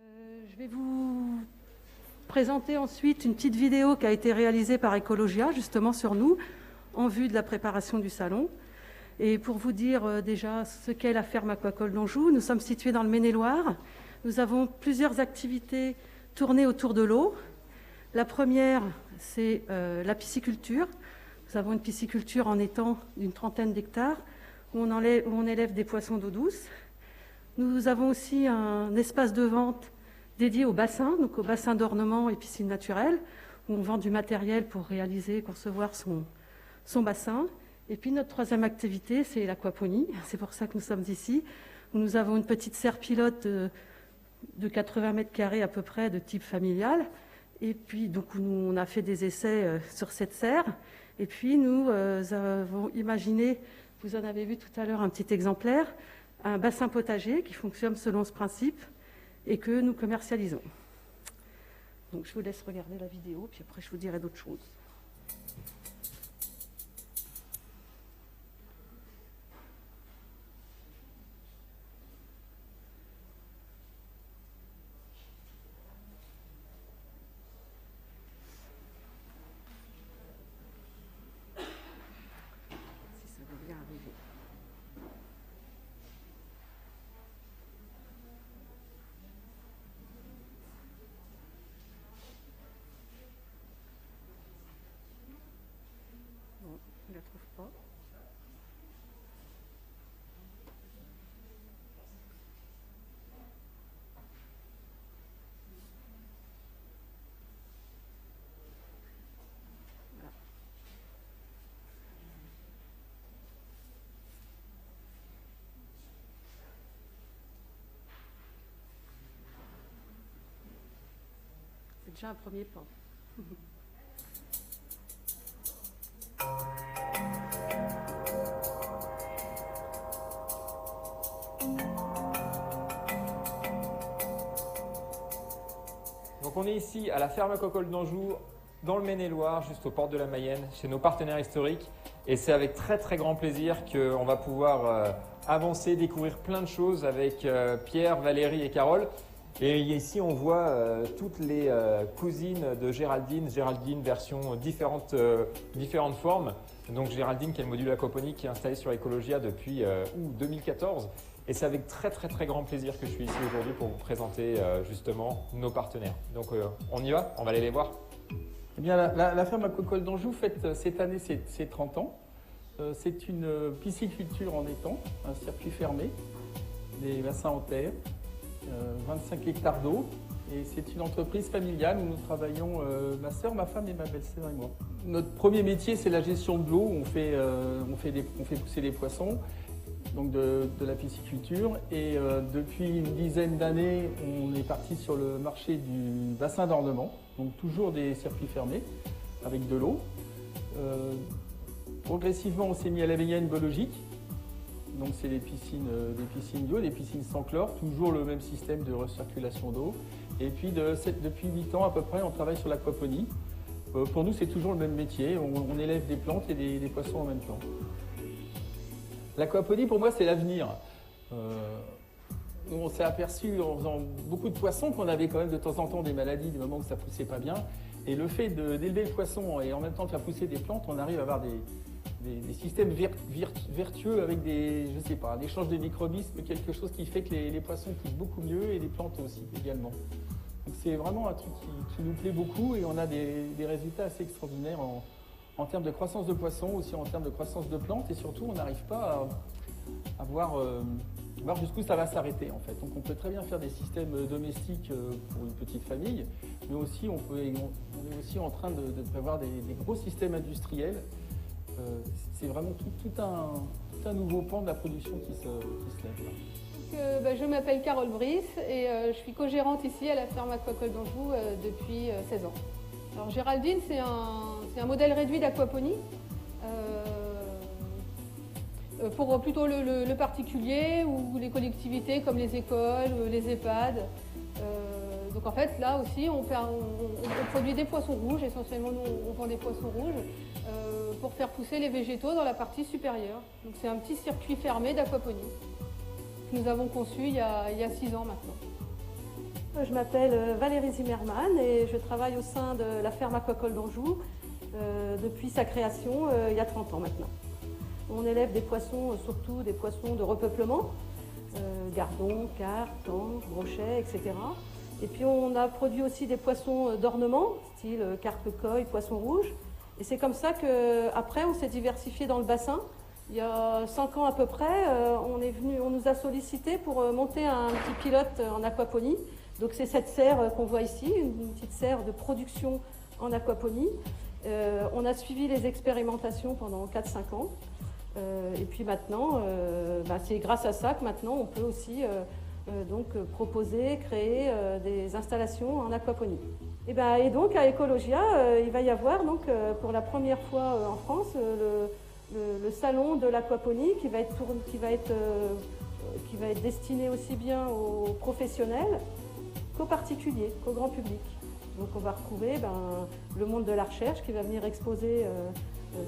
Je vais vous présenter ensuite une petite vidéo qui a été réalisée par Ecologia, justement sur nous, en vue de la préparation du salon. Et pour vous dire déjà ce qu'est la ferme aquacole d'Anjou, nous sommes situés dans le Maine-et-Loire. Nous avons plusieurs activités tournées autour de l'eau. La première, c'est la pisciculture. Nous avons une pisciculture en étang d'une 30aine d'hectares où on élève des poissons d'eau douce. Nous avons aussi un espace de vente dédié au bassin, donc au bassin d'ornement et piscine naturelle, où on vend du matériel pour réaliser et concevoir son bassin. Et puis notre troisième activité, c'est l'aquaponie. C'est pour ça que nous sommes ici, où nous avons une petite serre pilote de 80 mètres carrés à peu près, de type familial. Et puis, donc, on a fait des essais sur cette serre. Et puis, nous avons imaginé, vous en avez vu tout à l'heure un petit exemplaire, un bassin potager qui fonctionne selon ce principe et que nous commercialisons. Donc, je vous laisse regarder la vidéo, puis après, je vous dirai d'autres choses. Si ça veut bien arriver. Bon, je ne la trouve pas. Voilà. C'est déjà un premier pas. Donc on est ici à la ferme aquacole d'Anjou, dans le Maine-et-Loire, juste aux portes de la Mayenne, chez nos partenaires historiques. Et c'est avec très très grand plaisir qu'on va pouvoir avancer, découvrir plein de choses avec Pierre, Valérie et Carole. Et ici on voit toutes les cousines de Géraldine, Géraldine version différentes formes. Donc Géraldine qui est le module aquaponique qui est installé sur Ecologia depuis 2014. Et c'est avec très très très grand plaisir que je suis ici aujourd'hui pour vous présenter justement nos partenaires. Donc on y va, on va aller les voir. Eh bien, la ferme aquacole d'Anjou fête cette année ses 30 ans. C'est une pisciculture en étang, un circuit fermé, des bassins en terre, 25 hectares d'eau. Et c'est une entreprise familiale où nous travaillons, ma sœur, ma femme et ma belle-sœur et moi. Notre premier métier, c'est la gestion de l'eau. On fait pousser des poissons. Donc de la pisciculture, et depuis une dizaine d'années, on est parti sur le marché du bassin d'ornement, donc toujours des circuits fermés avec de l'eau. Progressivement, on s'est mis à la baignade biologique, donc c'est des piscines d'eau, des piscines sans chlore, toujours le même système de recirculation d'eau. Et puis depuis 8 ans à peu près, on travaille sur l'aquaponie. Pour nous, c'est toujours le même métier, on élève des plantes et des poissons en même temps. L'aquaponie, pour moi, c'est l'avenir. On s'est aperçu en faisant beaucoup de poissons qu'on avait quand même de temps en temps des maladies, des moments où ça ne poussait pas bien. Et le fait d'élever le poisson et en même temps de faire pousser des plantes, on arrive à avoir des systèmes vertueux avec un échange de microbismes, quelque chose qui fait que les poissons poussent beaucoup mieux et les plantes aussi également. Donc c'est vraiment un truc qui nous plaît beaucoup et on a des résultats assez extraordinaires en termes de croissance de poissons, aussi en termes de croissance de plantes, et surtout on n'arrive pas à voir jusqu'où ça va s'arrêter en fait. Donc on peut très bien faire des systèmes domestiques pour une petite famille, mais aussi on est aussi en train de prévoir des gros systèmes industriels. C'est vraiment tout un nouveau pan de la production qui se lève là. Je m'appelle Carole Brice et je suis co-gérante ici à la ferme aquacole d'Anjou depuis 16 ans. Alors Géraldine, c'est un modèle réduit d'aquaponie pour plutôt le particulier ou les collectivités comme les écoles, les EHPAD. Donc en fait, là aussi, on produit des poissons rouges, essentiellement nous on vend des poissons rouges, pour faire pousser les végétaux dans la partie supérieure. Donc c'est un petit circuit fermé d'aquaponie que nous avons conçu il y a 6 ans maintenant. Je m'appelle Valérie Zimmermann et je travaille au sein de la ferme aquacole d'Anjou depuis sa création il y a 30 ans maintenant. On élève des poissons, surtout des poissons de repeuplement, gardons, carpes, thon, brochets, etc. Et puis on a produit aussi des poissons d'ornement, style carpe koi, poisson rouge. Et c'est comme ça qu'après on s'est diversifié dans le bassin. Il y a 5 ans à peu près, on nous a sollicité pour monter un petit pilote en aquaponie. Donc c'est cette serre qu'on voit ici, une petite serre de production en aquaponie. On a suivi les expérimentations pendant 4-5 ans. Et puis maintenant, c'est grâce à ça que maintenant on peut aussi proposer, créer des installations en aquaponie. Et donc à Ecologia, il va y avoir donc, pour la première fois en France le salon de l'aquaponie qui va être destiné aussi bien aux professionnels qu'aux particuliers, qu'au grand public. Donc on va retrouver le monde de la recherche qui va venir exposer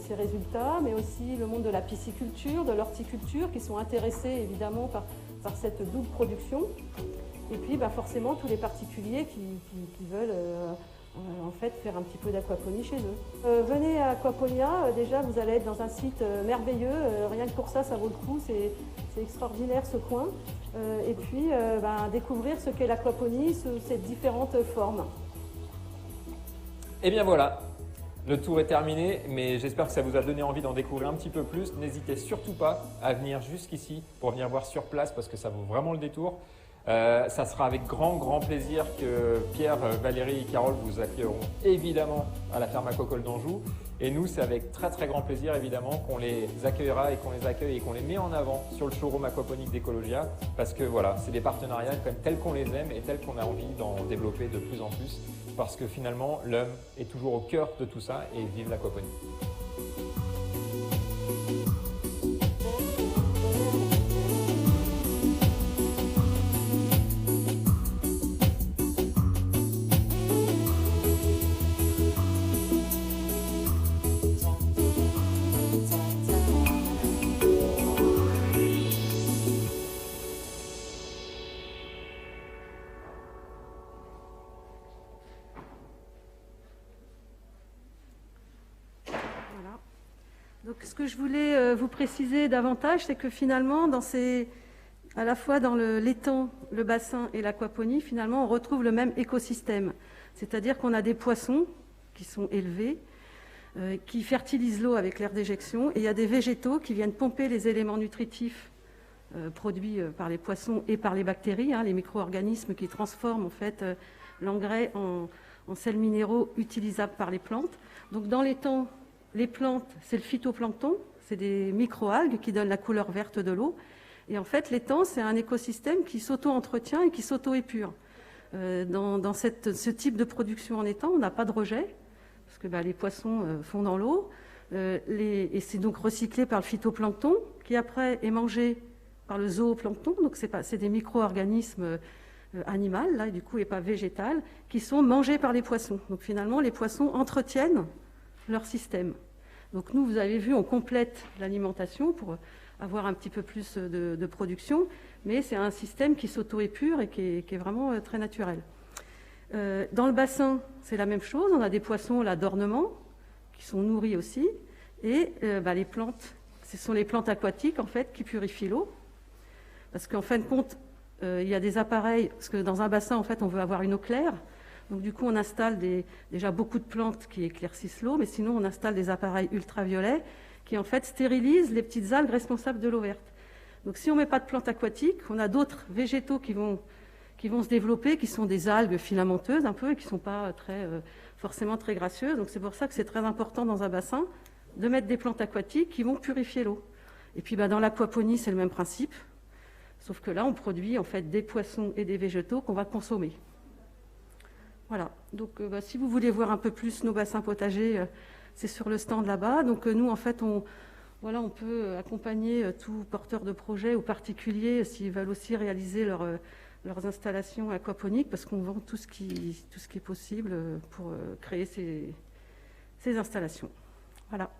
ses résultats, mais aussi le monde de la pisciculture, de l'horticulture, qui sont intéressés évidemment par cette double production. Et puis forcément tous les particuliers qui veulent en fait faire un petit peu d'aquaponie chez eux. Venez à Aquaponia, déjà vous allez être dans un site merveilleux, rien que pour ça, ça vaut le coup, c'est extraordinaire ce coin. Et puis découvrir ce qu'est l'aquaponie sous ses différentes formes. Et bien voilà, le tour est terminé, mais j'espère que ça vous a donné envie d'en découvrir un petit peu plus. N'hésitez surtout pas à venir jusqu'ici pour venir voir sur place parce que ça vaut vraiment le détour. Ça sera avec grand plaisir que Pierre, Valérie et Carole vous accueilleront évidemment à la ferme aquacole d'Anjou. Et nous, c'est avec très grand plaisir évidemment qu'on les accueillera et qu'on les accueille et qu'on les met en avant sur le showroom aquaponique d'Ecologia parce que voilà, c'est des partenariats comme tels qu'on les aime et tels qu'on a envie d'en développer de plus en plus parce que finalement, l'homme est toujours au cœur de tout ça et vive l'aquaponie. Donc, ce que je voulais vous préciser davantage, c'est que finalement, à la fois dans l'étang, le bassin et l'aquaponie, finalement, on retrouve le même écosystème. C'est-à-dire qu'on a des poissons qui sont élevés, qui fertilisent l'eau avec l'air d'éjection, et il y a des végétaux qui viennent pomper les éléments nutritifs produits par les poissons et par les bactéries, les micro-organismes qui transforment en fait l'engrais en sels minéraux utilisables par les plantes. Donc, dans l'étang, les plantes, c'est le phytoplancton, c'est des microalgues qui donnent la couleur verte de l'eau. Et en fait, l'étang, c'est un écosystème qui s'auto-entretient et qui s'auto-épure. Dans ce type de production en étang, on n'a pas de rejet, parce que les poissons font dans l'eau. Et c'est donc recyclé par le phytoplancton, qui après est mangé par le zooplancton, donc c'est des micro-organismes animaux, là, et du coup, et pas végétal, qui sont mangés par les poissons. Donc finalement, les poissons entretiennent leur système. Donc nous, vous avez vu, on complète l'alimentation pour avoir un petit peu plus de production, mais c'est un système qui s'auto-épure et qui est vraiment très naturel. Dans le bassin, c'est la même chose, on a des poissons là d'ornement qui sont nourris aussi, et les plantes, ce sont les plantes aquatiques en fait qui purifient l'eau, parce qu'en fin de compte, il y a des appareils, parce que dans un bassin en fait on veut avoir une eau claire. Donc du coup, on installe déjà beaucoup de plantes qui éclaircissent l'eau, mais sinon on installe des appareils ultraviolets qui en fait stérilisent les petites algues responsables de l'eau verte. Donc si on ne met pas de plantes aquatiques, on a d'autres végétaux qui vont se développer, qui sont des algues filamenteuses un peu, et qui ne sont pas forcément très gracieuses. Donc c'est pour ça que c'est très important dans un bassin de mettre des plantes aquatiques qui vont purifier l'eau. Et puis dans l'aquaponie, c'est le même principe, sauf que là, on produit en fait des poissons et des végétaux qu'on va consommer. Voilà, donc si vous voulez voir un peu plus nos bassins potagers, c'est sur le stand là-bas. Donc nous, en fait, on peut accompagner tout porteur de projet ou particulier s'ils veulent aussi réaliser leurs installations aquaponiques, parce qu'on vend tout ce qui est possible pour créer ces installations. Voilà.